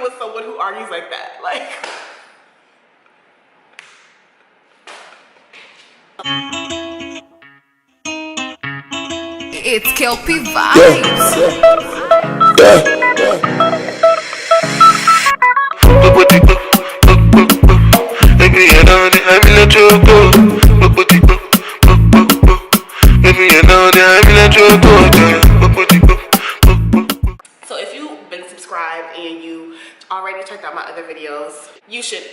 with someone who argues like that. Like, it's Kelpie Vibes. so if you've been subscribed and you already checked out my other videos, you should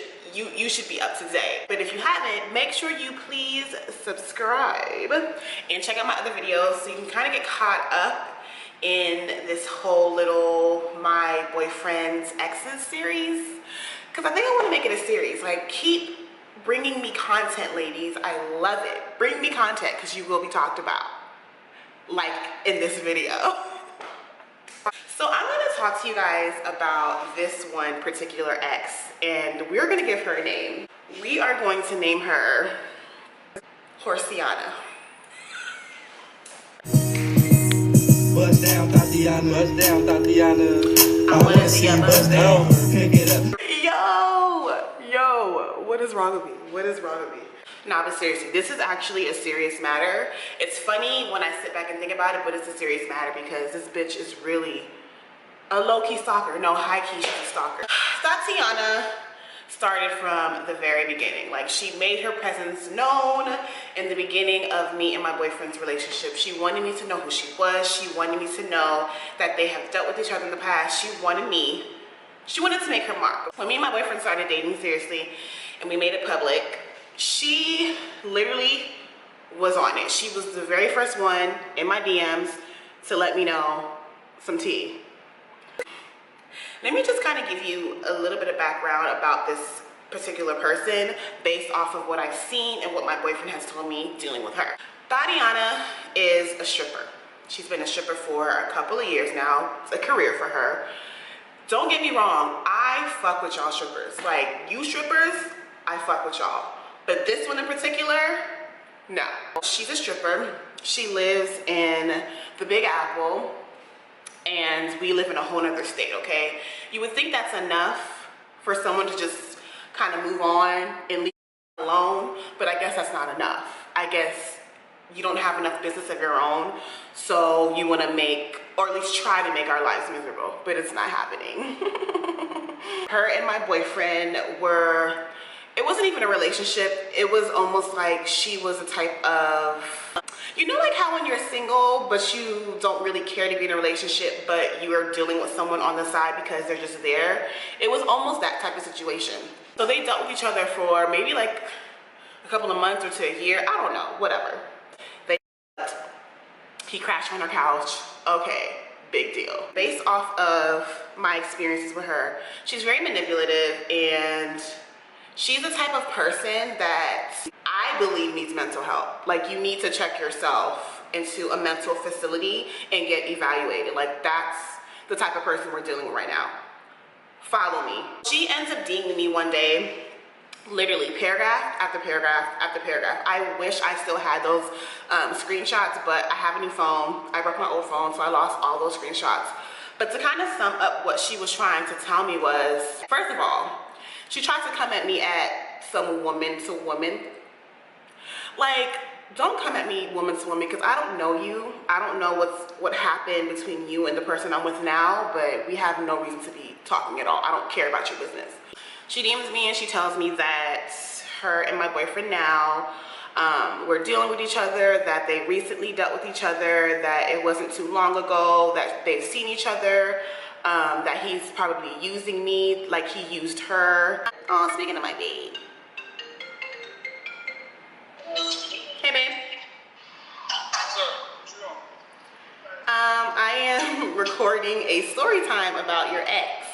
be up to date. But if you haven't, make sure you please subscribe and check out my other videos so you can kind of get caught up in this whole little my boyfriend's exes series, because I think I want to make it a series. Like, keep bringing me content, ladies. I love it. Bring me content, because you will be talked about, like in this video. So I'm going to talk to you guys about this one particular ex, and we're going to give her a name. We are going to name her Horsiana. Bust down, Tatiana. Bust down, Tatiana. I want to see ya bust down. Pick it up. Yo, what is wrong with me? What is wrong with me? Nah, but seriously, this is actually a serious matter. It's funny when I sit back and think about it, but it's a serious matter because this bitch is really a low-key stalker. No, high-key, she's a stalker. Tatiana started from the very beginning. Like, she made her presence known in the beginning of me and my boyfriend's relationship. She wanted me to know who she was. She wanted me to know that they have dealt with each other in the past. She wanted to make her mark. When me and my boyfriend started dating seriously and we made it public, she literally was on it. She was the very first one in my DMs to let me know some tea. Let me just kind of give you a little bit of background about this particular person based off of what I've seen and what my boyfriend has told me dealing with her. Tatiana is a stripper. She's been a stripper for a couple of years now. It's a career for her. Don't get me wrong, I fuck with y'all strippers. Like, you strippers, I fuck with y'all. But this one in particular, no. She's a stripper. She lives in the Big Apple, and we live in a whole nother state, okay? You would think that's enough for someone to just kind of move on and leave alone, but I guess that's not enough. I guess you don't have enough business of your own, so you want to make, or at least try to make our lives miserable, but it's not happening. Her and my boyfriend were, it wasn't even a relationship. It was almost like she was a type of, you know, like how when you're single, but you don't really care to be in a relationship, but you are dealing with someone on the side because they're just there. It was almost that type of situation. So they dealt with each other for maybe like a couple of months or to a year. I don't know, whatever. He crashed on her couch. Okay, big deal. Based off of my experiences with her, she's very manipulative, and she's the type of person that I believe needs mental help. Like, you need to check yourself into a mental facility and get evaluated. Like, that's the type of person we're dealing with right now. Follow me. She ends up DMing me one day, literally paragraph after paragraph after paragraph. I wish I still had those screenshots, but I have a new phone. I broke my old phone, so I lost all those screenshots. But to kind of sum up what she was trying to tell me was, first of all, she tried to come at me at some woman to woman. Like, don't come at me woman to woman, because I don't know you. I don't know what happened between you and the person I'm with now, but we have no reason to be talking at all. I don't care about your business. She DMs me and she tells me that her and my boyfriend now were dealing with each other, that they recently dealt with each other, that it wasn't too long ago, that they've seen each other, that he's probably using me like he used her. Oh, speaking of my babe. Hey, babe. I am recording a story time about your ex.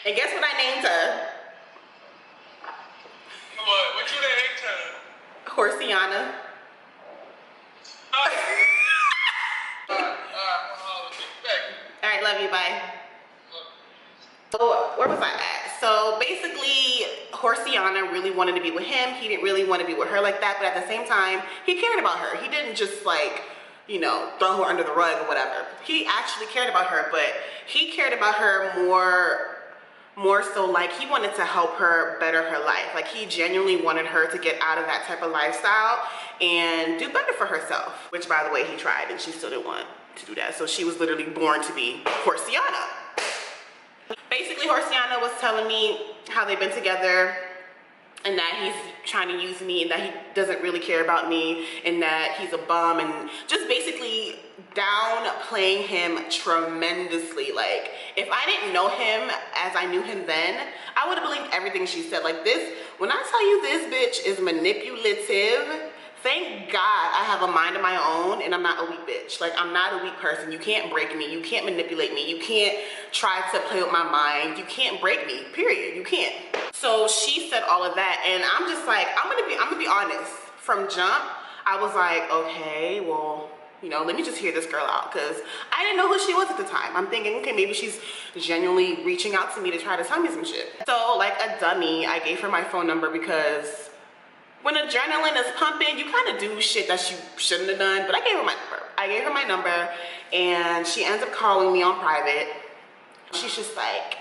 And guess what I named her? What you named her? Horsiana. Alright, love you, bye. So, where was I at? So, basically, Horsiana really wanted to be with him. He didn't really want to be with her like that, but at the same time, he cared about her. He didn't just, like, you know, throw her under the rug or whatever. He actually cared about her, but he cared about her more so like he wanted to help her better her life. Like he genuinely wanted her to get out of that type of lifestyle and do better for herself, which by the way he tried and she still didn't want to do that. So she was literally born to be Horsiana. Basically Horsiana was telling me how they've been together and that he's trying to use me and that he doesn't really care about me and that he's a bum, and just basically downplaying him tremendously. Like if I didn't know him as I knew him then, I would have believed everything she said. Like this, when I tell you this bitch is manipulative, thank God I have a mind of my own and I'm not a weak bitch. Like I'm not a weak person. You can't break me. You can't manipulate me. You can't try to play with my mind. You can't break me, period. You can't. So she said all of that and I'm just like, I'm gonna be honest. From jump, I was like, okay, well, you know, let me just hear this girl out, because I didn't know who she was at the time. I'm thinking, okay, maybe she's genuinely reaching out to me to try to tell me some shit. So like a dummy, I gave her my phone number because when adrenaline is pumping, you kind of do shit that you shouldn't have done, but I gave her my number. I gave her my number and she ends up calling me on private. She's just like,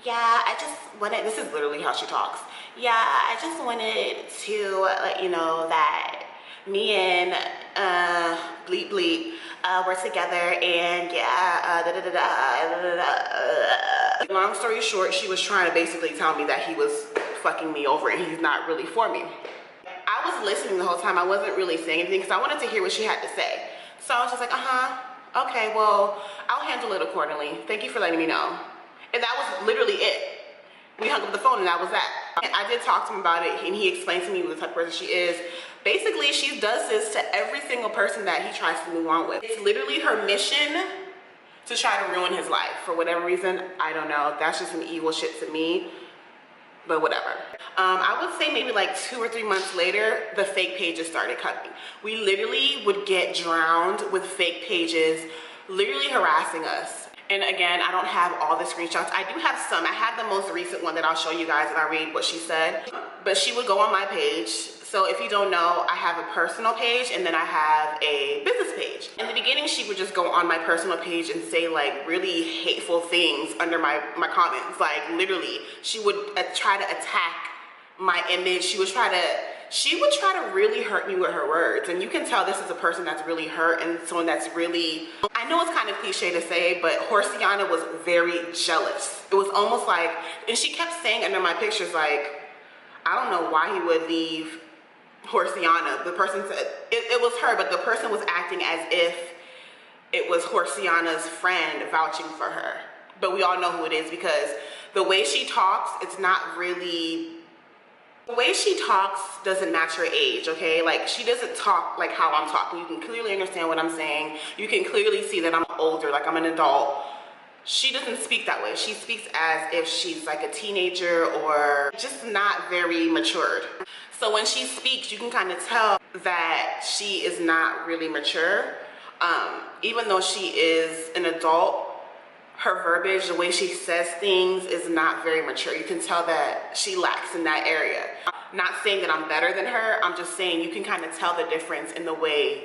yeah, I just wanted, this is literally how she talks. Yeah, I just wanted to let you know that me and bleep bleep were together and yeah, Long story short, she was trying to basically tell me that he was fucking me over and he's not really for me. I was listening the whole time. I wasn't really saying anything because I wanted to hear what she had to say. So I was just like, okay, well, I'll handle it accordingly. Thank you for letting me know. And that was literally it. We hung up the phone and that was that. And I did talk to him about it and he explained to me what the type of person she is. Basically, she does this to every single person that he tries to move on with. It's literally her mission to try to ruin his life. For whatever reason, I don't know. That's just some evil shit to me. But whatever. I would say maybe like 2 or 3 months later, the fake pages started coming. We literally would get drowned with fake pages, literally harassing us. And again, I don't have all the screenshots. I do have some. I have the most recent one that I'll show you guys and I'll read what she said. But she would go on my page. So if you don't know, I have a personal page and then I have a business page. In the beginning, she would just go on my personal page and say like really hateful things under my comments. Like literally, she would try to attack my image. She would try to really hurt me with her words. And you can tell this is a person that's really hurt and someone that's really, I know it's kind of cliche to say, but Horsiana was very jealous. It was almost like, and she kept saying under my pictures like, I don't know why he would leave Horsiana. The person said, it was her, but the person was acting as if it was Horsiana's friend vouching for her. But we all know who it is because the way she talks, it's not really, the way she talks doesn't match her age, okay? Like, she doesn't talk like how I'm talking. You can clearly understand what I'm saying. You can clearly see that I'm older, like I'm an adult. She doesn't speak that way. She speaks as if she's like a teenager or just not very matured. So when she speaks, you can kind of tell that she is not really mature. Even though she is an adult, her verbiage, the way she says things is not very mature. You can tell that she lacks in that area. I'm not saying that I'm better than her. I'm just saying you can kind of tell the difference in the way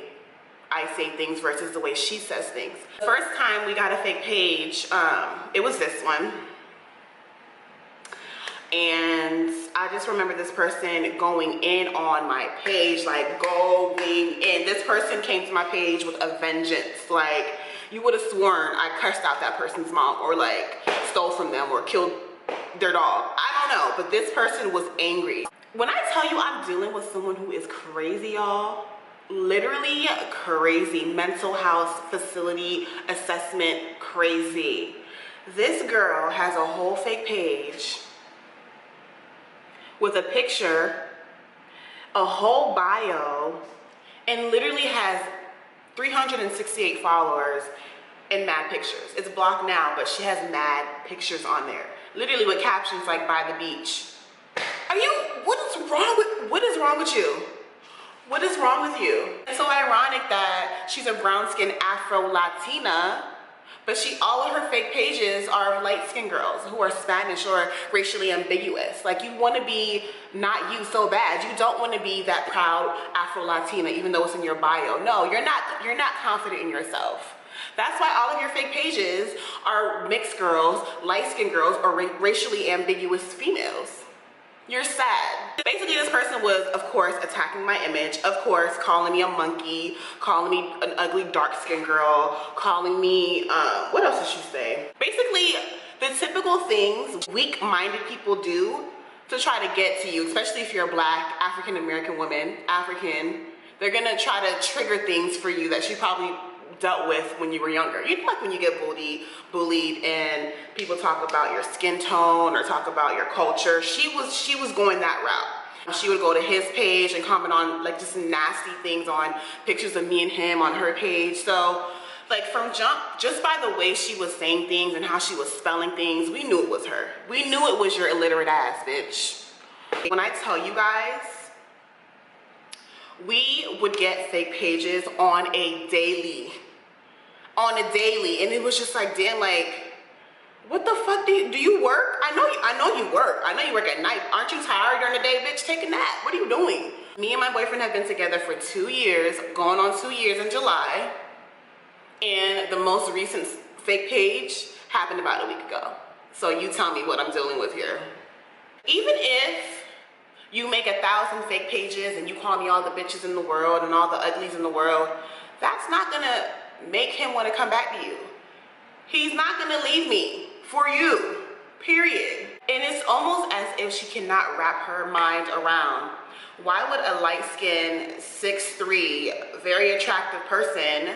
I say things versus the way she says things. The first time we got a fake page, it was this one. And I just remember this person going in on my page, like going in. This person came to my page with a vengeance. Like, you would have sworn I cursed out that person's mom or like stole from them or killed their dog. I don't know, but this person was angry. When I tell you I'm dealing with someone who is crazy, y'all, literally crazy, mental health facility assessment crazy. This girl has a whole fake page with a picture, a whole bio, and literally has 368 followers and mad pictures. It's blocked now, but she has mad pictures on there. Literally with captions like by the beach. What is wrong with you? What is wrong with you? It's so ironic that she's a brown-skinned Afro-Latina But all of her fake pages are light-skinned girls who are Spanish or racially ambiguous. Like, you want to be not you so bad. You don't want to be that proud Afro-Latina, even though it's in your bio. No, you're not confident in yourself. That's why all of your fake pages are mixed girls, light-skinned girls, or racially ambiguous females. You're sad. Basically, this person was, of course, attacking my image, of course, calling me a monkey, calling me an ugly dark-skinned girl, calling me, what else did she say? Basically, the typical things weak-minded people do to try to get to you, especially if you're a black, African-American woman, African. They're gonna try to trigger things for you that you probably dealt with when you were younger. You know, like when you get bullied and people talk about your skin tone or talk about your culture. She was going that route. She would go to his page and comment on like just nasty things on pictures of me and him on her page. So like from jump, just by the way she was saying things and how she was spelling things, we knew it was her. We knew it was your illiterate ass, bitch. When I tell you guys, we would get fake pages on a daily, and it was just like, damn, like, what the fuck do you work? I know you work. I know you work at night. Aren't you tired during the day, bitch? Take a nap. What are you doing? Me and my boyfriend have been together for 2 years, going on 2 years in July, and the most recent fake page happened about a week ago. So you tell me what I'm dealing with here. Even if you make 1,000 fake pages and you call me all the bitches in the world and all the uglies in the world, that's not gonna make him want to come back to you. He's not gonna leave me for you, period. And it's almost as if she cannot wrap her mind around, why would a light-skinned, 6'3", very attractive person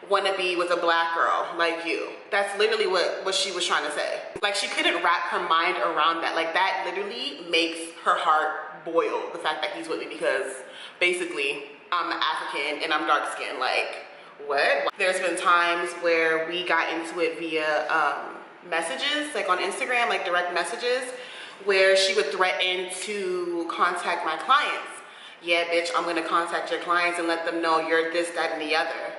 want to be with a black girl like you? That's literally what she was trying to say. Like, she couldn't wrap her mind around that. Like, that literally makes her heart boil, the fact that he's with me, because basically I'm African and I'm dark-skinned. Like, what? There's been times where we got into it via messages, like on Instagram, like direct messages, where she would threaten to contact my clients. Yeah, bitch, I'm gonna contact your clients and let them know you're this, that, and the other.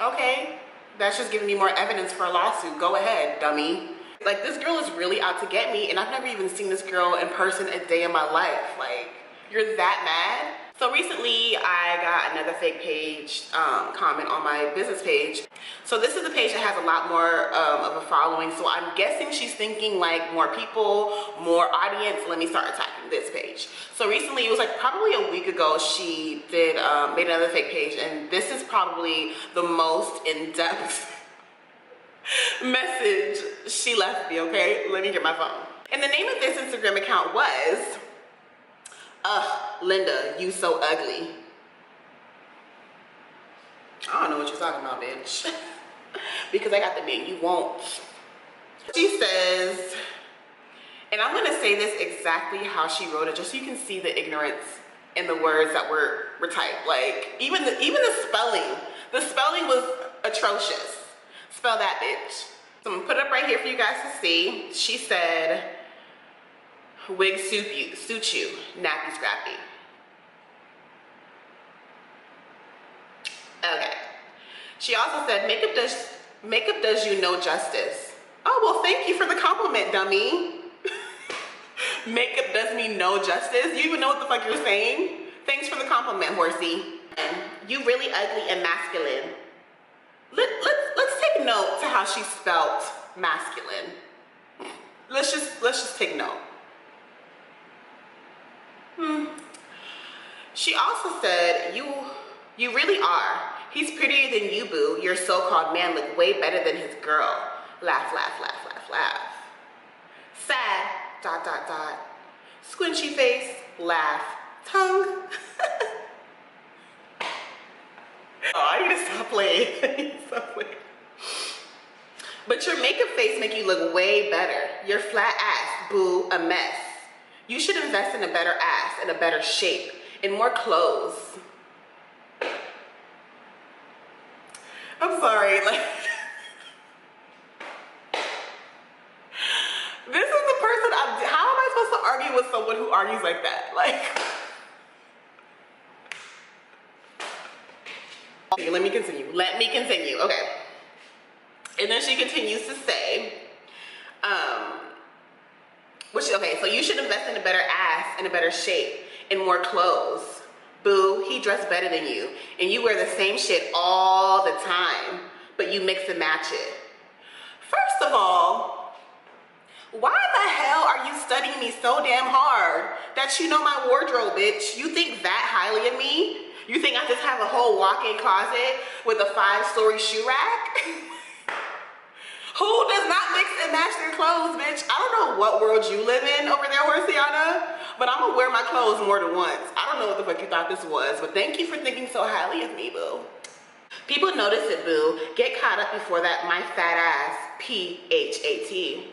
Okay, that's just giving me more evidence for a lawsuit. Go ahead, dummy. Like, this girl is really out to get me, and I've never even seen this girl in person a day in my life. Like, you're that mad? So recently I got another fake page comment on my business page. So this is a page that has a lot more of a following. So I'm guessing she's thinking like more people, more audience. Let me start attacking this page. So recently, it was like probably a week ago, she did made another fake page, and this is probably the most in-depth message she left me. Okay, let me get my phone. And the name of this Instagram account was, Linda, you so ugly. I don't know what you're talking about, bitch. Because I got the name you won't. She says, and I'm gonna say this exactly how she wrote it, just so you can see the ignorance in the words that were typed. Like, even the spelling was atrocious. Spell that, bitch. So I'm gonna put it up right here for you guys to see. She said, wig suit you, nappy scrappy. Okay. She also said, makeup does you no justice. Oh, well, thank you for the compliment, dummy. Makeup does me no justice? You even know what the fuck you're saying? Thanks for the compliment, horsey. And you really ugly and masculine. Let's take note to how she spelt masculine. Let's just take note. She also said, you really are. He's prettier than you, boo. Your so-called man look way better than his girl. Laugh, laugh, laugh, laugh, laugh. Sad, ... Squinchy face, laugh, tongue. Oh, I need to stop playing. But your makeup face make you look way better. Your flat ass, boo, a mess. You should invest in a better ass, in a better shape, in more clothes. I'm sorry, like, this is the person how am I supposed to argue with someone who argues like that? Like, okay, let me continue, okay. And then she continues to say, okay, so you should invest in a better ass and a better shape and more clothes. Boo, he dressed better than you. And you wear the same shit all the time, but you mix and match it. First of all, why the hell are you studying me so damn hard that you know my wardrobe, bitch? You think that highly of me? You think I just have a whole walk-in closet with a 5-story shoe rack? Who does not mix and match their clothes, bitch? I don't know what world you live in over there, Horsiana, but I'm gonna wear my clothes more than once. I don't know what the fuck you thought this was, but thank you for thinking so highly of me, boo. People notice it, boo. Get caught up before that my fat ass, P-H-A-T.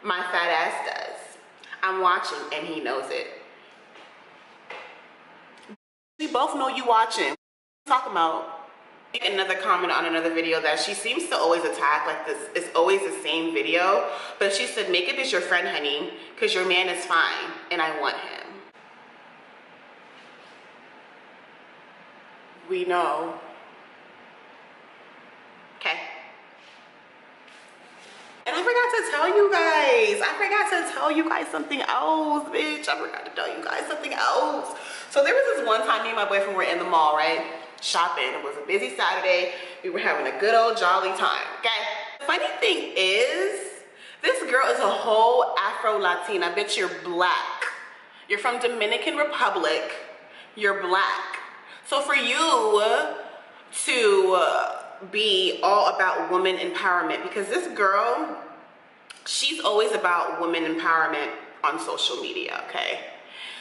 My fat ass does. I'm watching and he knows it. We both know you watching. What are you talking about? Another comment on another video that she seems to always attack, like this is always the same video, but she said, makeup is your friend, honey, because your man is fine and I want him. We know. Okay. And I forgot to tell you guys something else, bitch. I forgot to tell you guys something else. So there was this one time me and my boyfriend were in the mall, right? Shopping. It was a busy Saturday. We were having a good old jolly time, okay? The funny thing is, this girl is a whole Afro-Latina. Bitch, you're black. You're from Dominican Republic. You're black. So for you to be all about woman empowerment, because this girl, she's always about women empowerment on social media, okay?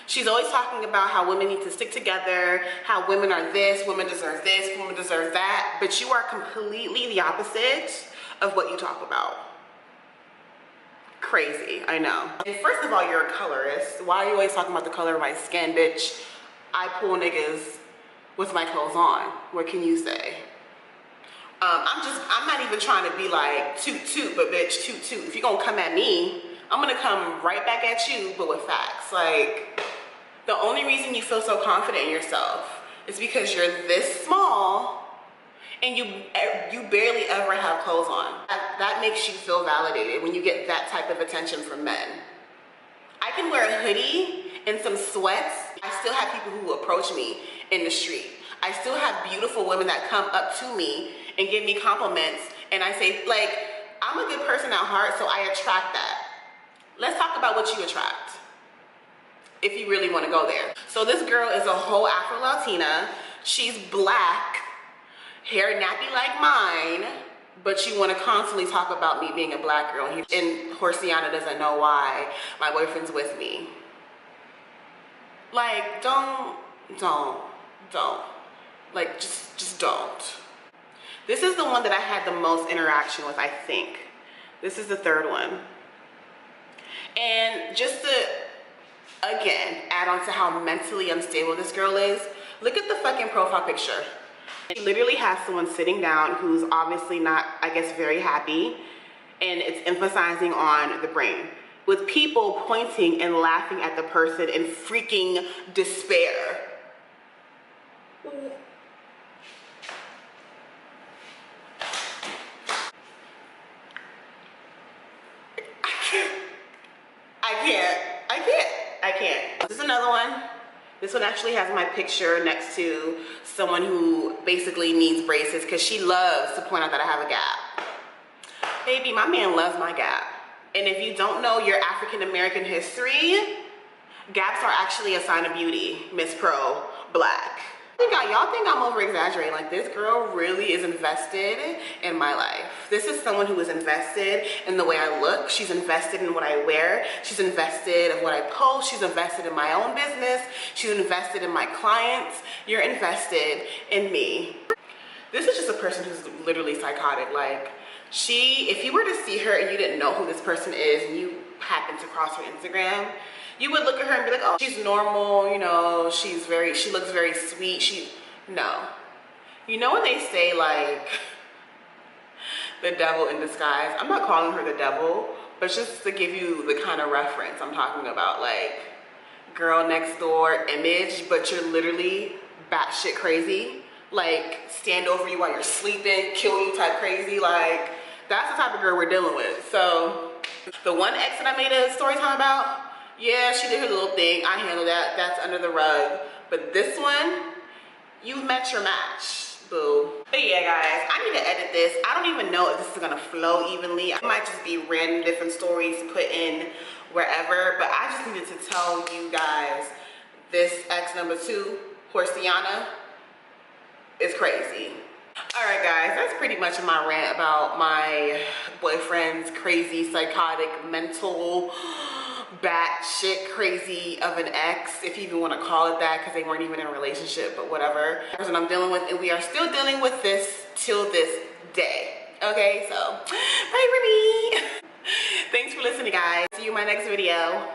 She's always talking about how women need to stick together, how women are this, women deserve this, women deserve that, but you are completely the opposite of what you talk about. Crazy, I know. And first of all, you're a colorist. Why are you always talking about the color of my skin, bitch? I pull niggas with my clothes on. What can you say? I'm not even trying to be like toot toot, but bitch, toot toot. If you're gonna come at me, I'm gonna come right back at you, but with facts. Like, the only reason you feel so confident in yourself is because you're this small and you barely ever have clothes on. That makes you feel validated when you get that type of attention from men. I can wear a hoodie and some sweats. I still have people who approach me in the street. I still have beautiful women that come up to me and give me compliments, and I say, like, I'm a good person at heart, so I attract that. Let's talk about what you attract, if you really want to go there. So this girl is a whole Afro-Latina. She's black, hair nappy like mine, but you want to constantly talk about me being a black girl. And Horsiana doesn't know why my boyfriend's with me. Like, don't. Like, just don't. This is the one that I had the most interaction with, I think. This is the third one. And just to, again, add on to how mentally unstable this girl is, look at the fucking profile picture. She literally has someone sitting down who's obviously not, I guess, very happy, and it's emphasizing on the brain, with people pointing and laughing at the person in freaking despair. I can't. This is another one. This one actually has my picture next to someone who basically needs braces because she loves to point out that I have a gap. Baby, my man loves my gap. And if you don't know your African American history, gaps are actually a sign of beauty, Miss Pro Black. Y'all think I'm over exaggerating. Like, this girl really is invested in my life. This is someone who is invested in the way I look. She's invested in what I wear. She's invested in what I post. She's invested in my own business. She's invested in my clients. You're invested in me. This is just a person who's literally psychotic. Like, if you were to see her and you didn't know who this person is and you happened to cross her Instagram, you would look at her and be like, oh, she's normal, you know, she looks very sweet. No. You know when they say, like, the devil in disguise? I'm not calling her the devil, but just to give you the kind of reference I'm talking about, like, girl next door image, but you're literally batshit crazy. like stand over you while you're sleeping, kill you type crazy. Like, that's the type of girl we're dealing with. So the one ex that I made a story time about, yeah, she did her little thing. I handled that. That's under the rug. But this one, you've met your match, boo. But yeah, guys, I need to edit this. I don't even know if this is gonna flow evenly. It might just be random different stories put in wherever, but I just needed to tell you guys this ex number 2, Horsiana, is crazy. All right, guys, that's pretty much my rant about my boyfriend's crazy, psychotic, mental, batshit crazy of an ex, if you even want to call it that, because they weren't even in a relationship, but whatever. The person I'm dealing with, and we are still dealing with this till this day. Okay, so pray for me. Thanks for listening, guys. See you in my next video.